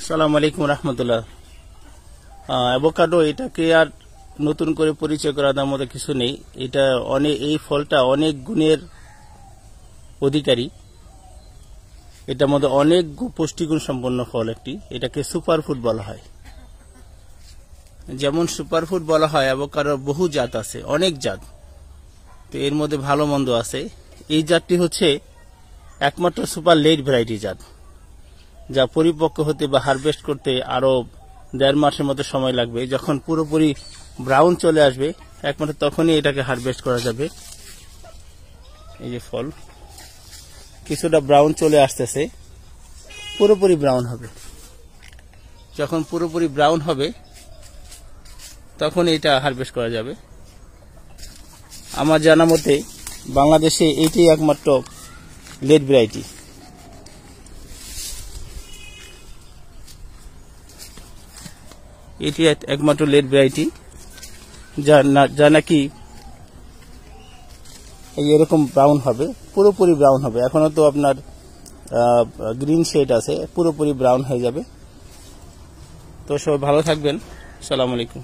আসসালামু আলাইকুম রহমতুল্লাহ। অ্যাভোকাডো এটাকে আর নতুন করে পরিচয় করা দেওয়ার মতো কিছু নেই। এটা এই ফলটা অনেক গুণের অধিকারী। এটার মধ্যে অনেক পুষ্টিগুণ সম্পন্ন ফল একটি। এটাকে সুপারফুড বলা হয়। যেমন সুপারফুড বলা হয়, অ্যাভোকাডোর বহু জাত আছে, অনেক জাত। তো এর মধ্যে ভালো মন্দ আছে। এই জাতটি হচ্ছে একমাত্র সুপার লেট ভ্যারাইটি জাত, যা পরিপক্ক হতে বা হারভেস্ট করতে আরো 1.5 মাসের মতো সময় লাগবে। যখন পুরোপুরি ব্রাউন চলে আসবে একমাত্র তখনই এটাকে হারভেস্ট করা যাবে। এই যে ফল কিছুটা ব্রাউন চলে আসতেছে, পুরোপুরি ব্রাউন হবে। যখন পুরোপুরি ব্রাউন হবে তখন এটা হারভেস্ট করা যাবে। আমার জানা মতে বাংলাদেশে এইটাই একমাত্র লেট ভ্যারাইটি। এটি একমাত্র লেট ভ্যারাইটি যা নাকি এরকম ব্রাউন হবে, পুরোপুরি ব্রাউন হবে। এখনো তো আপনার গ্রিন শেড আছে, পুরোপুরি ব্রাউন হয়ে যাবে। তো সবাই ভালো থাকবেন। আসসালামু আলাইকুম।